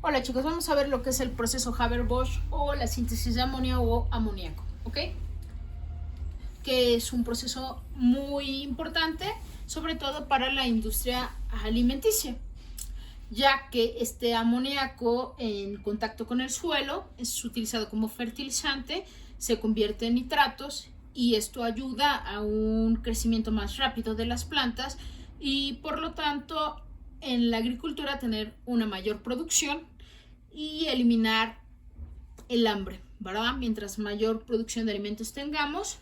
Hola chicos, vamos a ver lo que es el proceso Haber-Bosch o la síntesis de amonio o amoníaco, ¿ok? Que es un proceso muy importante, sobre todo para la industria alimenticia, ya que este amoníaco en contacto con el suelo es utilizado como fertilizante, se convierte en nitratos y esto ayuda a un crecimiento más rápido de las plantas y por lo tanto en la agricultura tener una mayor producción y eliminar el hambre, ¿verdad? Mientras mayor producción de alimentos tengamos,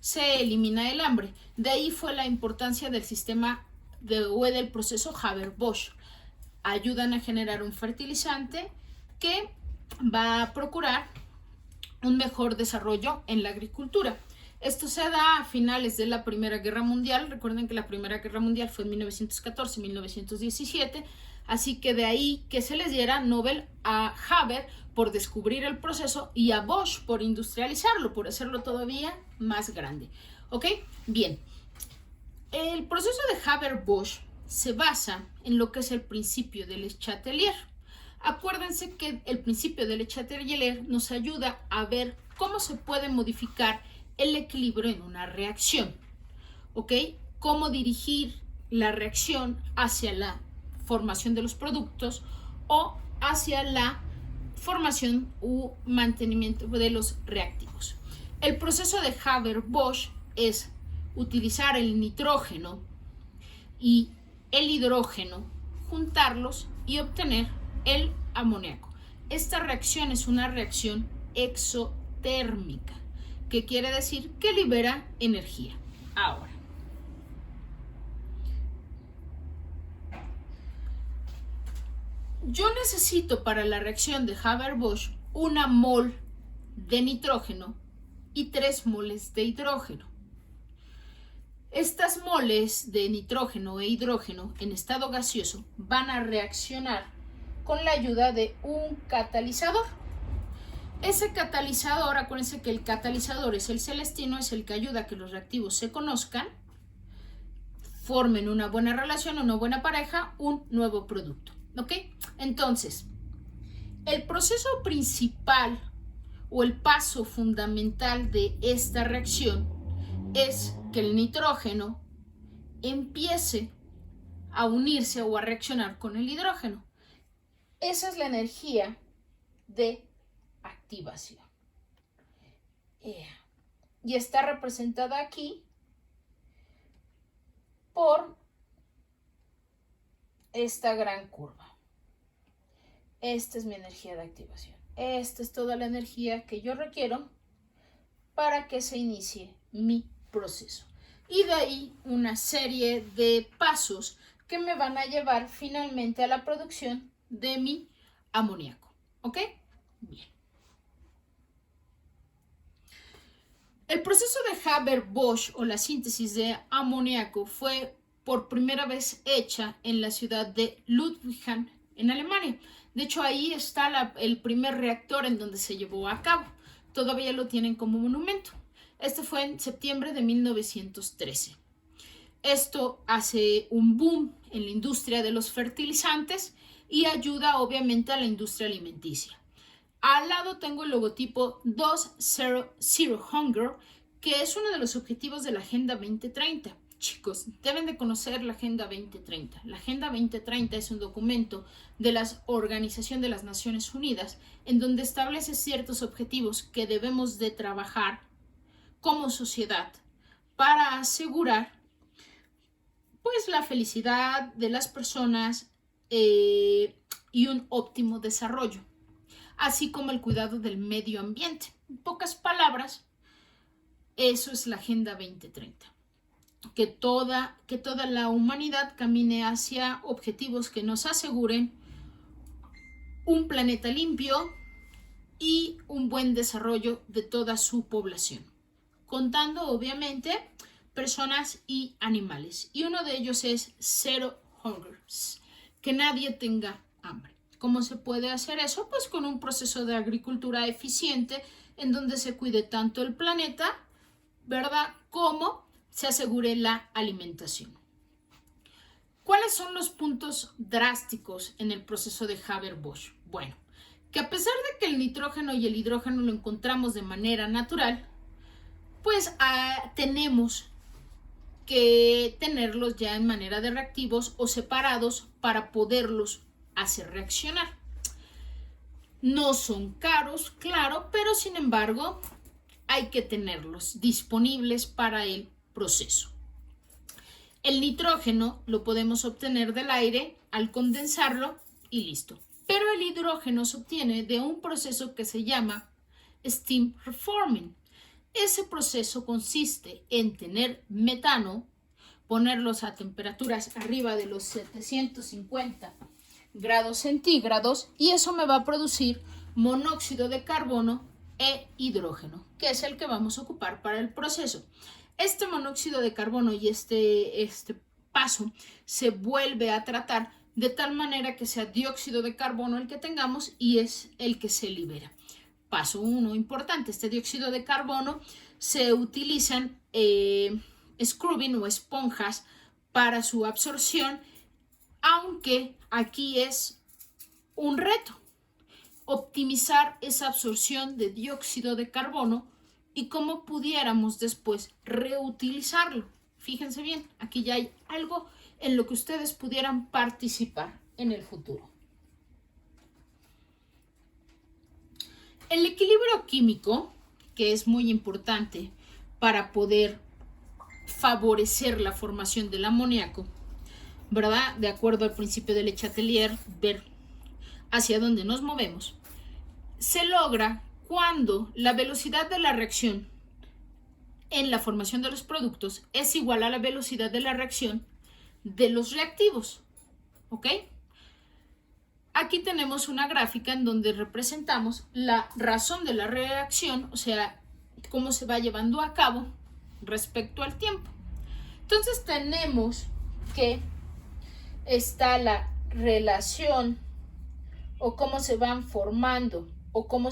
se elimina el hambre. De ahí fue la importancia del sistema del proceso Haber-Bosch. Ayudan a generar un fertilizante que va a procurar un mejor desarrollo en la agricultura. Esto se da a finales de la Primera Guerra Mundial. Recuerden que la Primera Guerra Mundial fue en 1914-1917, así que de ahí que se les diera Nobel a Haber por descubrir el proceso y a Bosch por industrializarlo, por hacerlo todavía más grande. ¿Ok? Bien. El proceso de Haber-Bosch se basa en lo que es el principio de Le Chatelier. Acuérdense que el principio de Le Chatelier nos ayuda a ver cómo se puede modificar el equilibrio en una reacción, ¿ok? Cómo dirigir la reacción hacia la formación de los productos o hacia la formación u mantenimiento de los reactivos. El proceso de Haber-Bosch es utilizar el nitrógeno y el hidrógeno, juntarlos y obtener el amoníaco. Esta reacción es una reacción exotérmica, que quiere decir que libera energía. Ahora, yo necesito para la reacción de Haber-Bosch una mol de nitrógeno y 3 moles de hidrógeno. Estas moles de nitrógeno e hidrógeno en estado gaseoso van a reaccionar con la ayuda de un catalizador. Ese catalizador, acuérdense que el catalizador es el celestino, es el que ayuda a que los reactivos se conozcan, formen una buena relación, una buena pareja, un nuevo producto. ¿Ok? Entonces, el proceso principal o el paso fundamental de esta reacción es que el nitrógeno empiece a unirse o a reaccionar con el hidrógeno. Esa es la energía de activación. Y está representada aquí por esta gran curva. Esta es mi energía de activación. Esta es toda la energía que yo requiero para que se inicie mi proceso. Y de ahí una serie de pasos que me van a llevar finalmente a la producción de mi amoníaco. ¿Ok? Bien. El proceso de Haber-Bosch o la síntesis de amoníaco fue por primera vez hecha en la ciudad de Ludwigshafen, en Alemania. De hecho, ahí está el primer reactor en donde se llevó a cabo. Todavía lo tienen como monumento. Este fue en septiembre de 1913. Esto hace un boom en la industria de los fertilizantes y ayuda obviamente a la industria alimenticia. Al lado tengo el logotipo 200 Hunger, que es uno de los objetivos de la Agenda 2030. Chicos, deben de conocer la Agenda 2030. La Agenda 2030 es un documento de la Organización de las Naciones Unidas en donde establece ciertos objetivos que debemos de trabajar como sociedad para asegurar pues la felicidad de las personas y un óptimo desarrollo, así como el cuidado del medio ambiente. En pocas palabras, eso es la Agenda 2030. Que toda la humanidad camine hacia objetivos que nos aseguren un planeta limpio y un buen desarrollo de toda su población, contando obviamente personas y animales. Y uno de ellos es Zero Hunger, que nadie tenga hambre. ¿Cómo se puede hacer eso? Pues con un proceso de agricultura eficiente en donde se cuide tanto el planeta, ¿verdad?, como se asegure la alimentación. ¿Cuáles son los puntos drásticos en el proceso de Haber-Bosch? Bueno, que a pesar de que el nitrógeno y el hidrógeno lo encontramos de manera natural, pues tenemos que tenerlos ya en manera de reactivos o separados para poderlos hacer reaccionar. No son caros, claro, pero sin embargo hay que tenerlos disponibles para el proceso. El nitrógeno lo podemos obtener del aire al condensarlo y listo. Pero el hidrógeno se obtiene de un proceso que se llama steam reforming. Ese proceso consiste en tener metano, ponerlos a temperaturas arriba de los 750 grados centígrados y eso me va a producir monóxido de carbono e hidrógeno, que es el que vamos a ocupar para el proceso. Este monóxido de carbono y este paso se vuelve a tratar de tal manera que sea dióxido de carbono el que tengamos y es el que se libera. Paso 1 importante, este dióxido de carbono se utilizan scrubbing o esponjas para su absorción, aunque aquí es un reto optimizar esa absorción de dióxido de carbono y cómo pudiéramos después reutilizarlo. Fíjense bien, aquí ya hay algo en lo que ustedes pudieran participar en el futuro. El equilibrio químico, que es muy importante para poder favorecer la formación del amoníaco, ¿verdad? De acuerdo al principio de Le Chatelier, ver hacia dónde nos movemos, se logra cuando la velocidad de la reacción en la formación de los productos es igual a la velocidad de la reacción de los reactivos, ¿ok? Aquí tenemos una gráfica en donde representamos la razón de la reacción, o sea, cómo se va llevando a cabo respecto al tiempo. Entonces tenemos que está la relación o cómo se van formando o cómo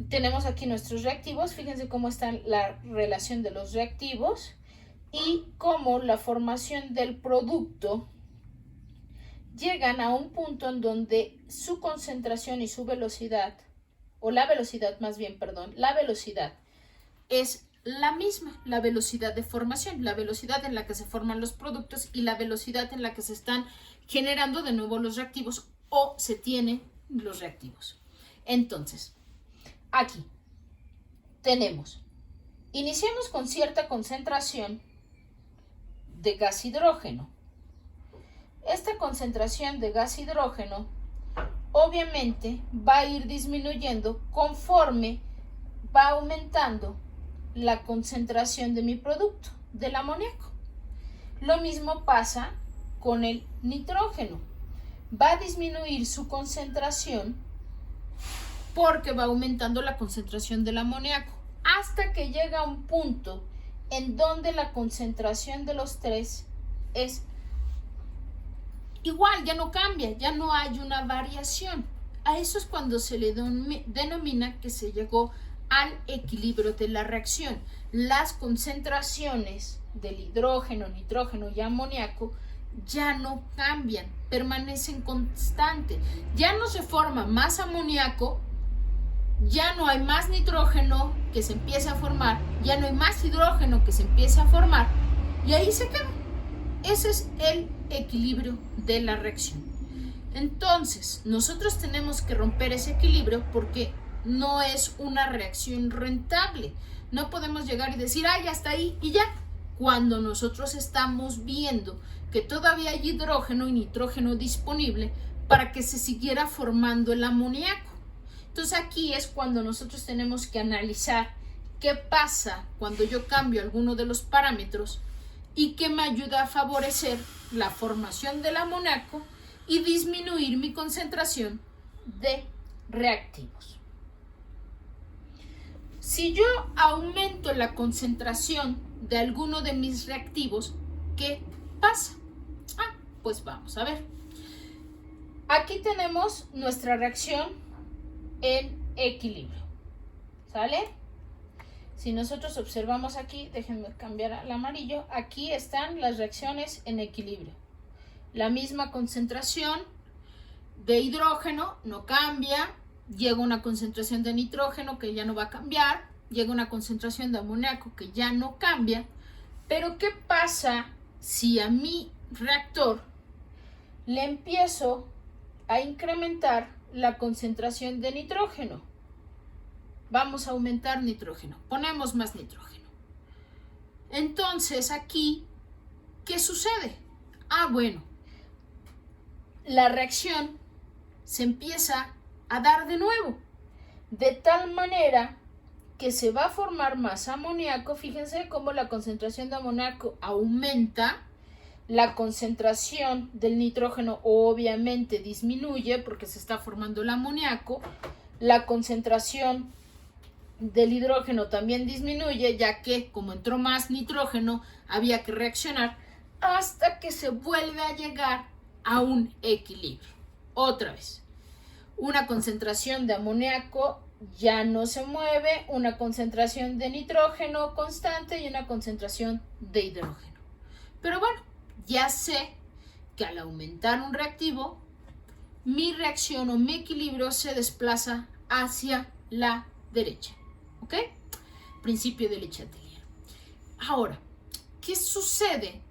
tenemos aquí nuestros reactivos. Fíjense cómo está la relación de los reactivos y cómo la formación del producto llegan a un punto en donde su concentración y su velocidad, o la velocidad más bien, perdón, la velocidad es la misma, la velocidad de formación, la velocidad en la que se forman los productos y la velocidad en la que se están generando de nuevo los reactivos o se tienen los reactivos. Entonces, aquí tenemos, iniciamos con cierta concentración de gas hidrógeno. Esta concentración de gas hidrógeno obviamente va a ir disminuyendo conforme va aumentando la concentración de mi producto, del amoníaco. Lo mismo pasa con el nitrógeno. Va a disminuir su concentración porque va aumentando la concentración del amoníaco hasta que llega a un punto en donde la concentración de los tres es igual, ya no cambia, ya no hay una variación. A eso es cuando se le denomina que se llegó al equilibrio de la reacción. Las concentraciones del hidrógeno, nitrógeno y amoníaco ya no cambian, permanecen constantes. Ya no se forma más amoníaco, ya no hay más nitrógeno que se empieza a formar, ya no hay más hidrógeno que se empieza a formar y ahí se queda. Ese es el equilibrio de la reacción. Entonces, nosotros tenemos que romper ese equilibrio porque no es una reacción rentable. No podemos llegar y decir, ay, hasta ahí y ya. Cuando nosotros estamos viendo que todavía hay hidrógeno y nitrógeno disponible para que se siguiera formando el amoníaco. Entonces aquí es cuando nosotros tenemos que analizar qué pasa cuando yo cambio alguno de los parámetros y que me ayuda a favorecer la formación del amoníaco y disminuir mi concentración de reactivos. Si yo aumento la concentración de alguno de mis reactivos, ¿qué pasa? Pues vamos a ver. Aquí tenemos nuestra reacción en equilibrio, ¿sale? Si nosotros observamos aquí, déjenme cambiar al amarillo, aquí están las reacciones en equilibrio. La misma concentración de hidrógeno no cambia, llega una concentración de nitrógeno que ya no va a cambiar, llega una concentración de amoníaco que ya no cambia, pero ¿qué pasa si a mi reactor le empiezo a incrementar la concentración de nitrógeno? Vamos a aumentar nitrógeno, ponemos más nitrógeno. Entonces aquí, ¿qué sucede? Bueno, la reacción se empieza a dar de nuevo, de tal manera que se va a formar más amoníaco. Fíjense cómo la concentración de amoníaco aumenta, la concentración del nitrógeno obviamente disminuye porque se está formando el amoníaco, la concentración del hidrógeno también disminuye, ya que como entró más nitrógeno había que reaccionar hasta que se vuelve a llegar a un equilibrio. Otra vez, una concentración de amoníaco ya no se mueve, una concentración de nitrógeno constante y una concentración de hidrógeno. Pero bueno, ya sé que al aumentar un reactivo, mi reacción o mi equilibrio se desplaza hacia la derecha. ¿Ok? Principio de Le Chatelier. Ahora, ¿qué sucede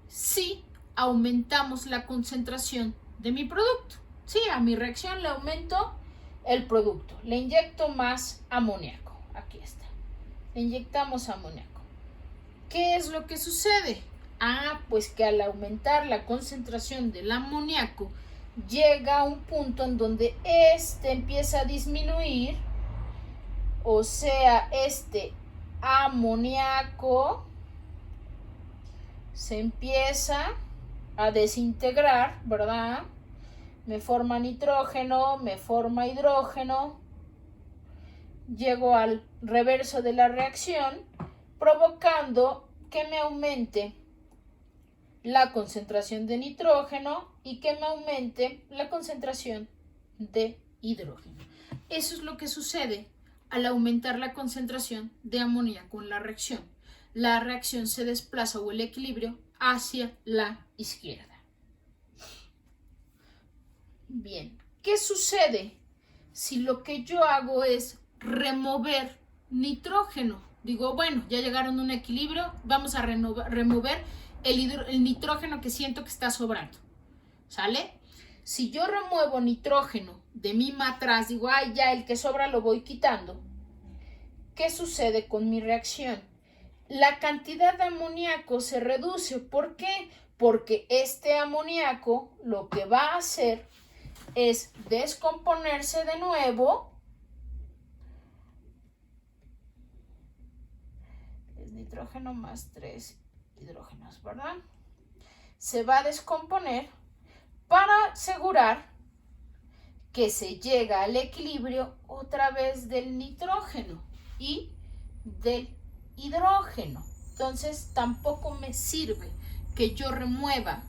si aumentamos la concentración de mi producto? Sí, a mi reacción le aumento el producto, le inyecto más amoníaco. Aquí está. Le inyectamos amoníaco. ¿Qué es lo que sucede? Pues que al aumentar la concentración del amoníaco llega a un punto en donde este empieza a disminuir. O sea, este amoníaco se empieza a desintegrar, ¿verdad? Me forma nitrógeno, me forma hidrógeno. Llego al reverso de la reacción, provocando que me aumente la concentración de nitrógeno y que me aumente la concentración de hidrógeno. Eso es lo que sucede al aumentar la concentración de amoníaco en la reacción. La reacción se desplaza o el equilibrio hacia la izquierda. Bien, ¿qué sucede si lo que yo hago es remover nitrógeno? Digo, bueno, ya llegaron a un equilibrio, vamos a remover el nitrógeno que siento que está sobrando. ¿Sale? Si yo remuevo nitrógeno de mi matriz, digo, ya el que sobra lo voy quitando. ¿Qué sucede con mi reacción? La cantidad de amoníaco se reduce. ¿Por qué? Porque este amoníaco lo que va a hacer es descomponerse de nuevo. Es nitrógeno más 3 hidrógenos, ¿verdad? Se va a descomponer para asegurar que se llega al equilibrio otra vez del nitrógeno y del hidrógeno. Entonces tampoco me sirve que yo remueva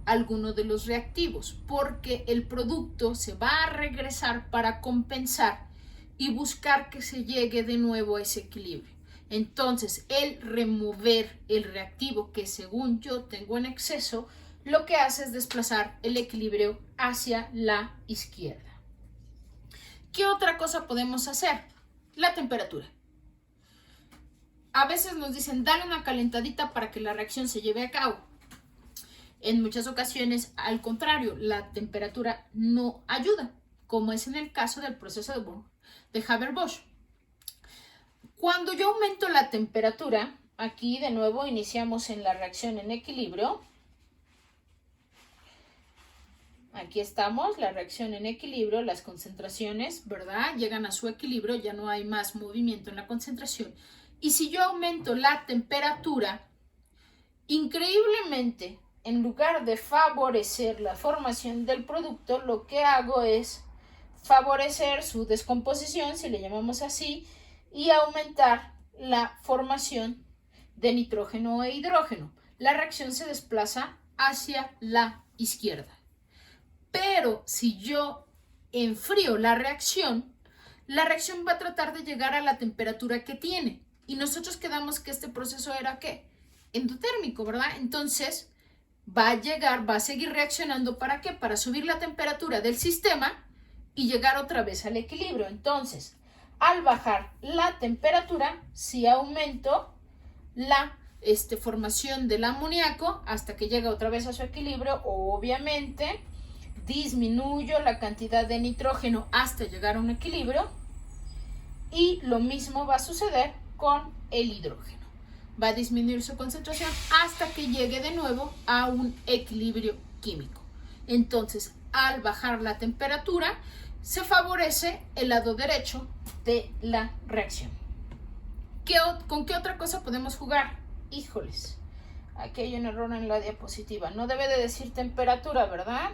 alguno de los reactivos porque el producto se va a regresar para compensar y buscar que se llegue de nuevo a ese equilibrio. Entonces el remover el reactivo que según yo tengo en exceso lo que hace es desplazar el equilibrio hacia la izquierda. ¿Qué otra cosa podemos hacer? La temperatura. A veces nos dicen, dale una calentadita para que la reacción se lleve a cabo. En muchas ocasiones, al contrario, la temperatura no ayuda, como es en el caso del proceso de Haber-Bosch. Cuando yo aumento la temperatura, aquí de nuevo iniciamos en la reacción en equilibrio. Aquí estamos, la reacción en equilibrio, las concentraciones, ¿verdad? Llegan a su equilibrio, ya no hay más movimiento en la concentración. Y si yo aumento la temperatura, increíblemente, en lugar de favorecer la formación del producto, lo que hago es favorecer su descomposición, si le llamamos así, y aumentar la formación de nitrógeno e hidrógeno. La reacción se desplaza hacia la izquierda. Pero si yo enfrío la reacción va a tratar de llegar a la temperatura que tiene. Y nosotros quedamos que este proceso era ¿qué? Endotérmico, ¿verdad? Entonces va a seguir reaccionando ¿para qué? Para subir la temperatura del sistema y llegar otra vez al equilibrio. Entonces, al bajar la temperatura, sí aumento la formación del amoníaco hasta que llega otra vez a su equilibrio. Obviamente, disminuyo la cantidad de nitrógeno hasta llegar a un equilibrio. Y lo mismo va a suceder con el hidrógeno. Va a disminuir su concentración hasta que llegue de nuevo a un equilibrio químico. Entonces, al bajar la temperatura, se favorece el lado derecho de la reacción. ¿Con qué otra cosa podemos jugar? Híjoles, aquí hay un error en la diapositiva. No debe de decir temperatura, ¿verdad?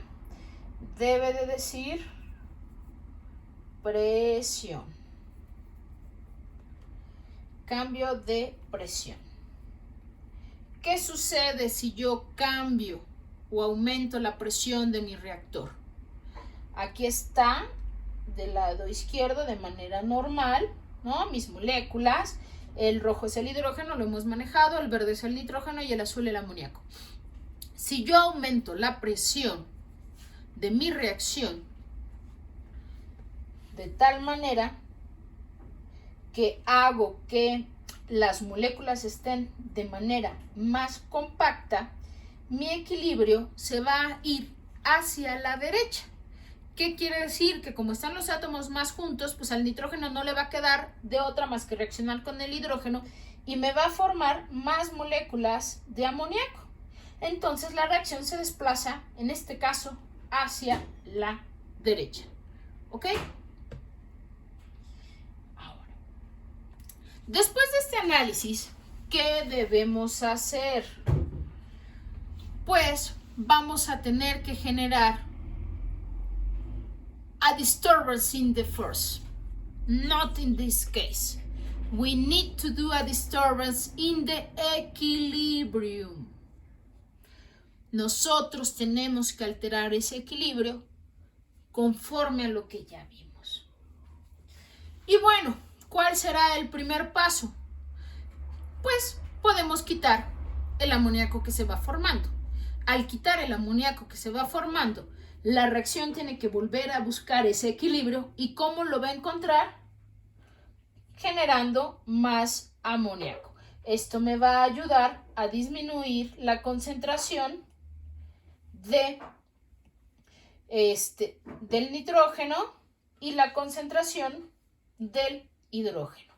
Debe de decir presión. Cambio de presión. ¿Qué sucede si yo cambio o aumento la presión de mi reactor? Aquí está del lado izquierdo de manera normal, ¿no? Mis moléculas. El rojo es el hidrógeno, lo hemos manejado, el verde es el nitrógeno y el azul el amoníaco. Si yo aumento la presión de mi reacción de tal manera que hago que las moléculas estén de manera más compacta, mi equilibrio se va a ir hacia la derecha. ¿Qué quiere decir? Que como están los átomos más juntos, pues al nitrógeno no le va a quedar de otra más que reaccionar con el hidrógeno y me va a formar más moléculas de amoníaco. Entonces la reacción se desplaza, en este caso, hacia la derecha. ¿Ok? Ahora, después de este análisis, ¿qué debemos hacer? Pues vamos a tener que generar a disturbance in the force. Not in this case. We need to do a disturbance in the equilibrium. Nosotros tenemos que alterar ese equilibrio conforme a lo que ya vimos. Y bueno, ¿cuál será el primer paso? Pues podemos quitar el amoníaco que se va formando. Al quitar el amoníaco que se va formando, la reacción tiene que volver a buscar ese equilibrio. ¿Y cómo lo va a encontrar? Generando más amoníaco. Esto me va a ayudar a disminuir la concentración del nitrógeno y la concentración del hidrógeno.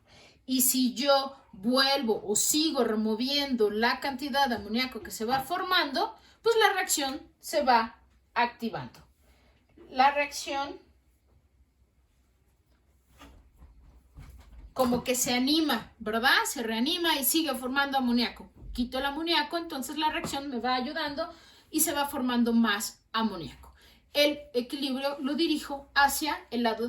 Y si yo vuelvo o sigo removiendo la cantidad de amoníaco que se va formando, pues la reacción se va activando. La reacción como que se anima, ¿verdad? Se reanima y sigue formando amoníaco. Quito el amoníaco, entonces la reacción me va ayudando y se va formando más amoníaco. El equilibrio lo dirijo hacia el lado de